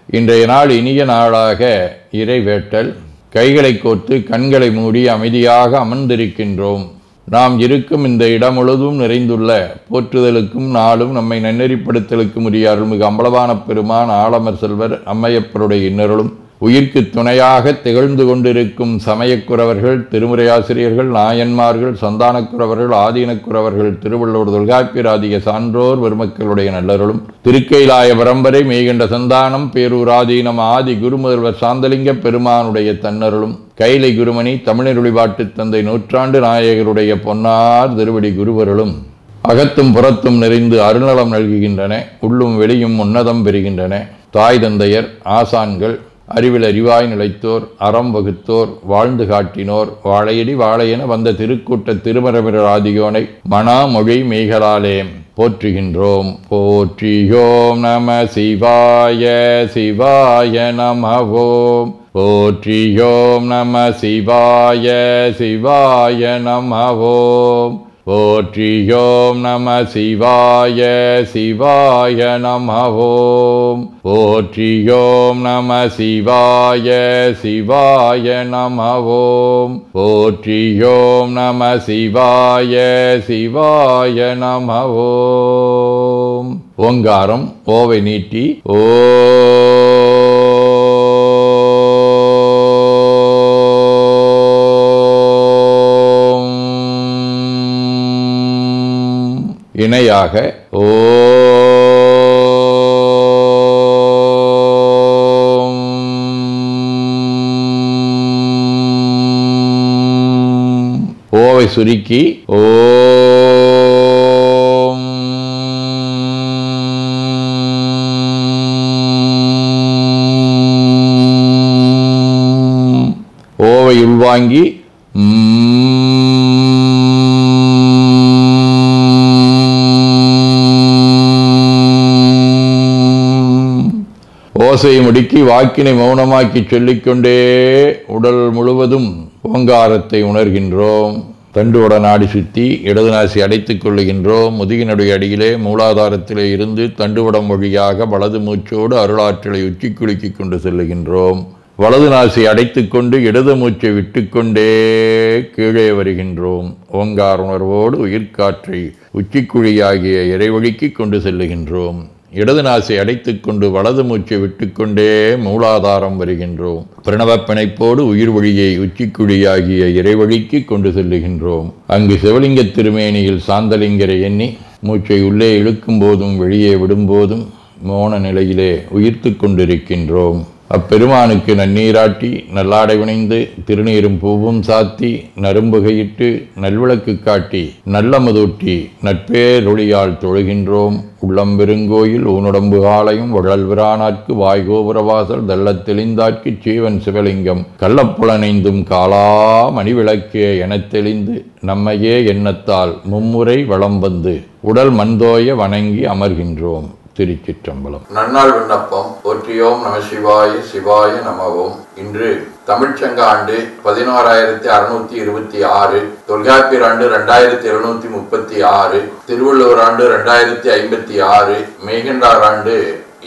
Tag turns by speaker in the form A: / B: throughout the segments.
A: இன்றைய நாள் இனிய நாளாக இறைவேட்டல். கைகளை கோர்த்து கண்களை மூடி அமைதியாக அமர்ந்திருக்கின்றோம். நாம் இருக்கும் இந்த இடம் முழுதும் நிறைந்துள்ள போற்றுதலுக்கும் நாளும் நம்மை நன்னெறிப்படுத்தலுக்கும் உரிய அருள்மிகு அம்பலவான பெருமான் ஆலமர் செல்வர் அம்மையப்பருடைய இன்னருளும் உயிர்க்கு துணையாக திகழ்ந்து கொண்டிருக்கும் சமயக்குறவர்கள், திருமுறையாசிரியர்கள், நாயன்மார்கள், சந்தானக்குறவர்கள், ஆதீனக்குறவர்கள், திருவள்ளுவர் தொல்காப்பியராதிய சான்றோர் பெருமக்களுடைய நல்லருளும் திருக்கைலாய பரம்பரை மெய்கண்ட சந்தானம் பேரூராதீனம் ஆதி குருமுதல்வர் சாந்தலிங்க பெருமானுடைய தன்னருளும் கைலை குருமணி தமிழருளிபாட்டு தந்தை நூற்றாண்டு நாயகருடைய பொன்னார் திருவடி குருவருளும் அகத்தும் புறத்தும் நிறைந்து அருள்நலம் நல்குகின்றன. உள்ளும் வெளியும் உன்னதம் பெறுகின்றன. தாய் தந்தையர், ஆசான்கள், அறிவில் அறிவாய் நிலைத்தோர், அறம் வகுத்தோர், வாழ்ந்து காட்டினோர், வாழையடி வாழையென வந்த திருக்கூட்ட திருமரபிரர் ஆதியோனை மனாமொழி மெய்களாலே போற்றுகின்றோம். போற்றியோம் நம சிவாய சிவாய நமவோம். போற்றியோம் நம சிவாய சிவாய நமவோம். போற்றியோம் நம சிவாய சிவாய நமவோம். போற்றியோம் நம சிவாய சிவாய நமவோம். போற்றியோம் நம சிவாய சிவாய நமவோம். ஓங்காரம் ஓவை நீட்டி ஓ இணையாக ஓவை சுருக்கி ஓம். ஓவை உள்வாங்கி ஓசையை முடுக்கி வாக்கினை மௌனமாக்கி சொல்லிக்கொண்டே உடல் முழுவதும் ஓங்காரத்தை உணர்கின்றோம். தண்டுவட நாடி சுற்றி இடது நாசி அடைத்துக் கொள்ளுகின்றோம். முதுகினுடைய அடியிலே மூலாதாரத்திலே இருந்து தண்டுவடம் வழியாக வலது மூச்சோடு அருளாற்றலை உச்சி குலுக்கி கொண்டு செல்லுகின்றோம். வலது நாசி அடைத்துக் கொண்டு இடது மூச்சை விட்டுக்கொண்டே கீழே வருகின்றோம். ஓங்கார உணர்வோடு உயிர்காற்றை உச்சிக்குழியாகிய இறைவழிக்கு கொண்டு செல்லுகின்றோம். இடது நாசை அடைத்துக் கொண்டு வலது மூச்சை விட்டுக்கொண்டே மூலாதாரம் வருகின்றோம். பிரணவ பிணைப்போடு உயிர் வழியை உச்சிக்குழியாகிய இறைவழிக்கு கொண்டு செல்லுகின்றோம். அங்கு சிவலிங்க திருமேனியில் சாந்தலிங்கரை எண்ணி மூச்சை உள்ளே இழுக்கும் போதும் வெளியே விடும்போதும் மோன நிலையிலே உயிர்த்து கொண்டிருக்கின்றோம். அப்பெருமானுக்கு நன்னீராட்டி நல்லாடை வினைந்து திருநீரும் பூவும் சாத்தி நரும்புகையிட்டு நல்விளக்கு காட்டி நல்லமதூட்டி நட்பேரொளியால் தொழுகின்றோம். உள்ளம் பெருங்கோயில் ஊனுடம்பு ஆலயம் வழல்விரானாற்கு வாய்கோபுரவாசல் தள்ளத் தெளிந்தாற்கு சீவன் சிவலிங்கம் கள்ளப்புலனைந்தும் காலா மணிவிளக்கே எனத் தெளிந்து நம்மையே எண்ணத்தால் மும்முறை வளம் வந்து உடல் மண்தோய வணங்கி அமர்கின்றோம். திருச்சிற்றம்பலம்.
B: நன்னாள் விண்ணப்பம். போற்றியோம் நம சிவாய சிவாய நமவோம். இன்று தமிழ்ச்சங்க ஆண்டு 11626, தொல்காப்பியர் ஆண்டு 2736, திருவள்ளுவர் ஆண்டு 2056, மெய்கண்டார் ஆண்டு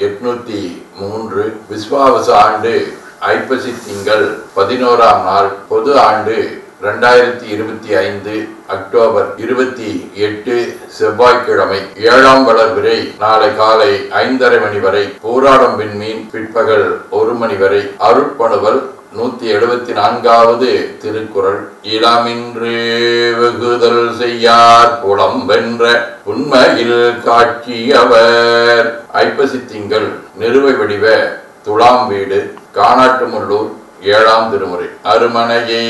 B: 803, விஸ்வாவச ஆண்டு ஐப்பசி திங்கள் 11ஆம் நாள், பொது ஆண்டு 2025 அக்டோபர் 28 செவ்வாய்க்கிழமை. 7ஆம் வளர்பிறை நாளை காலை 5:30 மணி வரை, பூராடம் விண்மீன் பிற்பகல் 1 மணி வரை. அருட்பணுவல் 174வது திருக்குறள். இளமின்று வெகுதல் செய்யார் புலம் வென்ற உண்மையில் காட்சியவர். ஐப்பசி திங்கள் நிறுவை வடிவ துலாம் வீடு, காணாட்டுமுள்ளூர், 7ஆம் திருமுறை. அருமனையை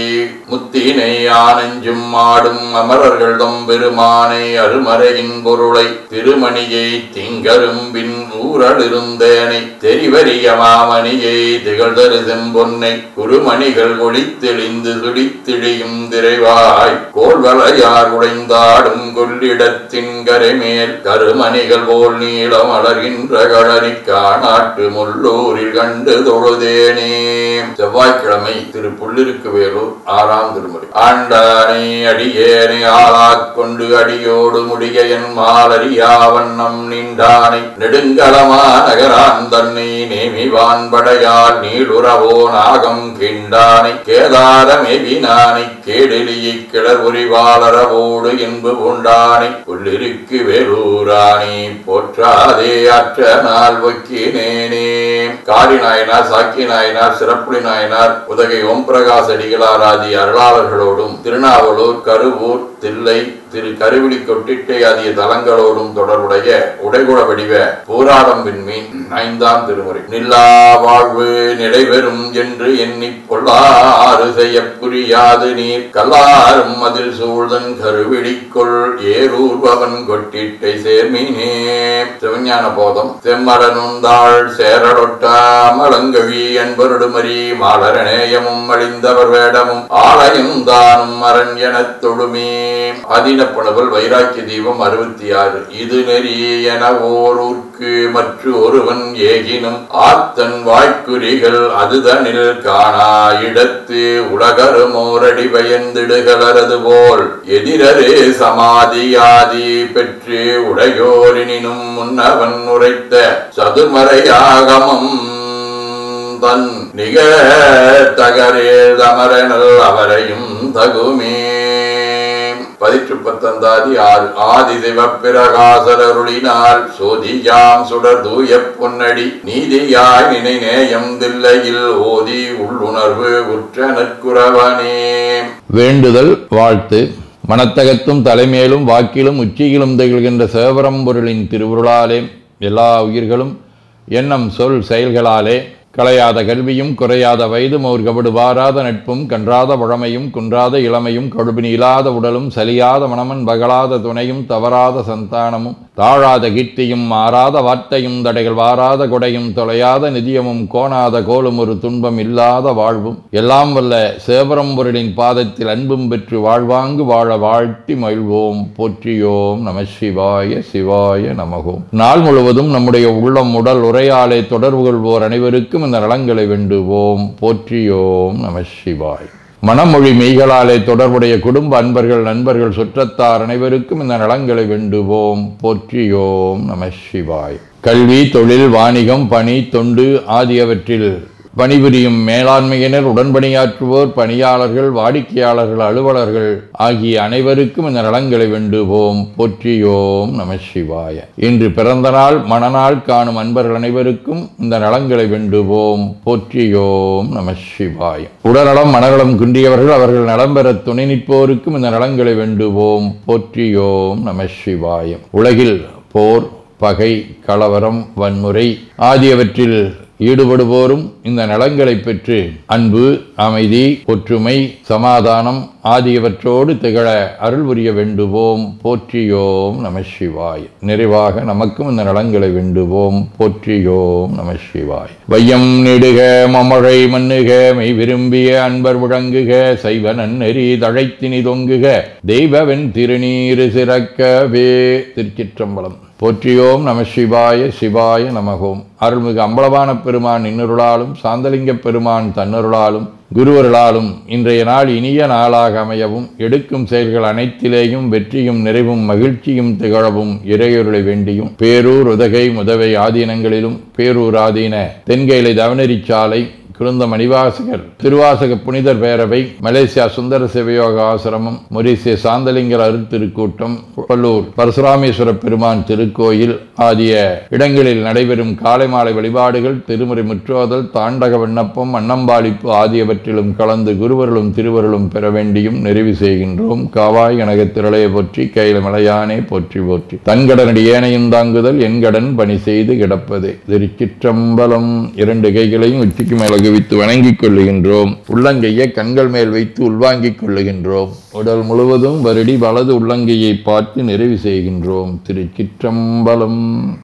B: முத்தினை ஆனஞ்சும் ஆடும் அமரர்கள் தம் பெருமானை அருமறையின் பொருளை திருமணியை திங்கரும்பின் ஊரலிருந்தேனை தெரிவறிய மாமணியை திகழ்தரு செம்பொன்னை குருமணிகள் ஒளித்தெளிந்து சுடித்திழியும் திரைவாய் கோல்வளையார் உடைந்தாடும் கொள்ளிடத்தின் கரைமேல் கருமணிகள் போல் நீளம் அலர்கின்ற களரி காணாட்டு முள்ளூரில் கண்டு தொழுதேனே. செவ்வாய் செவ்வாய்க்கிழமை திரு புள்ளிருக்கு வேலூர் 6ஆம் திருமுறை. ஆண்டானை அடியேனை ஆளாக் கொண்டு அடியோடு முடிய என் மாலரியா வண்ணம் நின்றானை நெடுங்கலமா நகரான் தன்னை நேமிவான் படையால் நீளுறவோ நாகம் கிண்டானை கேதார மேவினானை கேடெலியை கிளர் உரிவாளரவோடு என்பு கொண்டானை புள்ளிருக்கு வேலூரானே போற்றாதே அற்ற நாள் வைக்கினேனே. காரி நாயனார், சாக்கி நாயனார், சிறப்புலி நாயனார், உதகை ஓம் பிரகாஷ் அடிகளார் ஆகிய அருளாளர்களோடும் திருநாவலூர், கருவூர், தில்லை, திரு கருவிழி கொட்டிட்டை ஆகிய தலங்களோடும் தொடர்புடைய உடைகுட வடிவ போராடம் விண்மீன் 5ஆம் திருமுறை. நில்லா வாழ்வு நிலைபெறும் என்று எண்ணி பொல்லாறு செய்ய புரியாது நீர் கல்லாரும் அதில் சூழ்தன் கருவிழிக்குள் ஏரூர்பவன் கொட்டிட்டை சேர்மீனே. சிவஞான போதம். செம்மரனுந்தாள் சேரடொட்டா மலங்கழி என்பருடுமரி மாலரநேயமும் அழிந்தவர் வேடமும் ஆலயம் தானும் அரண் எனத் தொழுமே. அதினப்புணவல் வைராக்கிய தீபம் 66. இது நெறி என ஓரூர்க்கு மற்ற ஒருவன் ஏகினும் ஆத்தன் வாய்க்குறிகள் அதுதனில் காணா இடத்து உலகருமோரடி பயந்திடுகளது போல் எதிரரே சமாதியாதி பெற்று உடையோரினும் முன்னவன் உரைத்த சதுர்மறையாகமம் தன் நிக தகரே தமரனல் அவரையும் தகுமே. 19 ஆதி சிவப்பிரகாசரருளினால் சோதியாம் சுடர் தூய பொன்னடி நீதியாய் நினை நேயம் தில்லையில் ஓதி உள்ளுணர்வு உற்ற நற்குரவனே.
A: வேண்டுதல் வாழ்த்து. மனத்தகத்தும் தலைமேலும் வாக்கிலும் உச்சியிலும் திகழ்கின்ற சிவபரம்பொருளின் திருவுருளாலே எல்லா உயிர்களும் எண்ணம் சொல் செயல்களாலே களையாத கல்வியும் குறையாத வயதும் ஒரு கபடு வாராத நட்பும் கன்றாத பழமையும் குன்றாத இளமையும் கடுபினி இல்லாத உடலும் சலியாத மனமன் பகலாத துணையும் தவறாத சந்தானமும் தாழாத கீர்த்தியும் மாறாத வார்த்தையும் தடைகள் வாராத கொடையும் தொலையாத நிதியமும் கோணாத கோலும் ஒரு துன்பம் இல்லாத வாழ்வும் எல்லாம் வல்ல சிவபரம்பொருளின் பாதத்தில் அன்பும் பெற்று வாழ்வாங்கு வாழ வாழ்த்தி மகிழ்வோம். போற்றியோம் நம சிவாய சிவாய நமகோம். நாள் முழுவதும் நம்முடைய உள்ளம் உடல் உரையாலே தொடர்பு கொள்வோர் அனைவருக்கும் இந்த நலங்களை வேண்டுவோம். போற்றியோம் நம சிவாய். மனமொழி மெய்களாலே தொடர்புடைய குடும்ப அன்பர்கள், நண்பர்கள், சுற்றத்தார் அனைவருக்கும் இந்த நலங்களை வேண்டுவோம். போற்றியோம் நம சிவாய். கல்வி, தொழில், வாணிகம், பணி, தொண்டு ஆகியவற்றில் பணிபுரியும் மேலாண்மையினர், உடன்பணியாற்றுவோர், பணியாளர்கள், வாடிக்கையாளர்கள், அலுவலர்கள் ஆகிய அனைவருக்கும் இந்த நலங்களை வேண்டுவோம். போற்றியோம் நம சிவாய. இன்று பிறந்த நாள், மணநாள் காணும் அன்பர்கள் அனைவருக்கும் இந்த நலங்களை வேண்டுவோம். போற்றியோம் நம சிவாய. உடல்நலம் மனநலம் குன்றியவர்கள் அவர்கள் நலம் பெற துணை நிற்போருக்கும் இந்த நலங்களை வேண்டுவோம். போற்றியோம் நம சிவாய. உலகில் போர், பகை, கலவரம், வன்முறை ஆகியவற்றில் ஈடுபடுவோரும் இந்த நலங்களை பெற்று அன்பு, அமைதி, ஒற்றுமை, சமாதானம் ஆகியவற்றோடு திகழ அருள் புரிய வேண்டுவோம். போற்றியோம் நம சிவாய். நிறைவாக நமக்கும் இந்த நலங்களை வேண்டுவோம். போற்றியோம் நம சிவாய். வையம் நெடுக மமழை மண்ணுக மெய் விரும்பிய அன்பர் முழங்குக சைவ நன்னெறி தழைத்தினி தொங்குக தெய்வவென் திருநீரு சிறக்கவே. திருச்சிற்றம்பலம். போற்றியோம் நம சிவாய சிவாய நமகோம். அருள்மிகு அம்பலவான பெருமான் இன்னருளாலும் சாந்தலிங்க பெருமான் தன்னருளாலும் குருவருளாலும் இன்றைய நாள் இனிய நாளாக அமையவும் எடுக்கும் செயல்கள் அனைத்திலேயும் வெற்றியும் நிறைவும் மகிழ்ச்சியும் திகழவும் இறையொருளை வேண்டியும் பேரூர், உதகை, முதவை ஆதீனங்களிலும் பேரூர் ஆதீன தென்கேலை தவனரிச்சாலை குருந்த மணிவாசகர் திருவாசக புனிதர் பேரவை, மலேசியா சுந்தர சிவயோக ஆசிரமம், மொரீசிய சாந்தலிங்கர் அருட்திருக்கூட்டம், பல்லூர் பரசுராமேஸ்வர பெருமான் திருக்கோயில் ஆகிய இடங்களில் நடைபெறும் காலை மாலை வழிபாடுகள், திருமுறை முற்றோதல், தாண்டக விண்ணப்பம், அன்னம்பாளிப்பு ஆகியவற்றிலும் கலந்து குருவர்களும் திருவருளும் பெற வேண்டியும் நிறைவு செய்கின்றோம். காவாய் கனக திரளைய போற்றி கையில மலையானே போற்றி போற்றி. தன்கடனடி ஏனையும் தாங்குதல் என்கடன் பணி செய்து கிடப்பதே. திருச்சிற்றம்பலம். 2 கைகளையும் உச்சிக்கு மேல வைத்து வணங்கிக் கொள்ளுகின்றோம். உள்ளங்கையை கண்கள் மேல் வைத்து உள்வாங்கிக் கொள்ளுகின்றோம். உடல் முழுவதும் வருடி வலது உள்ளங்கையை பார்த்து நிறைவு செய்கின்றோம். திருச்சிற்றம்பலம்.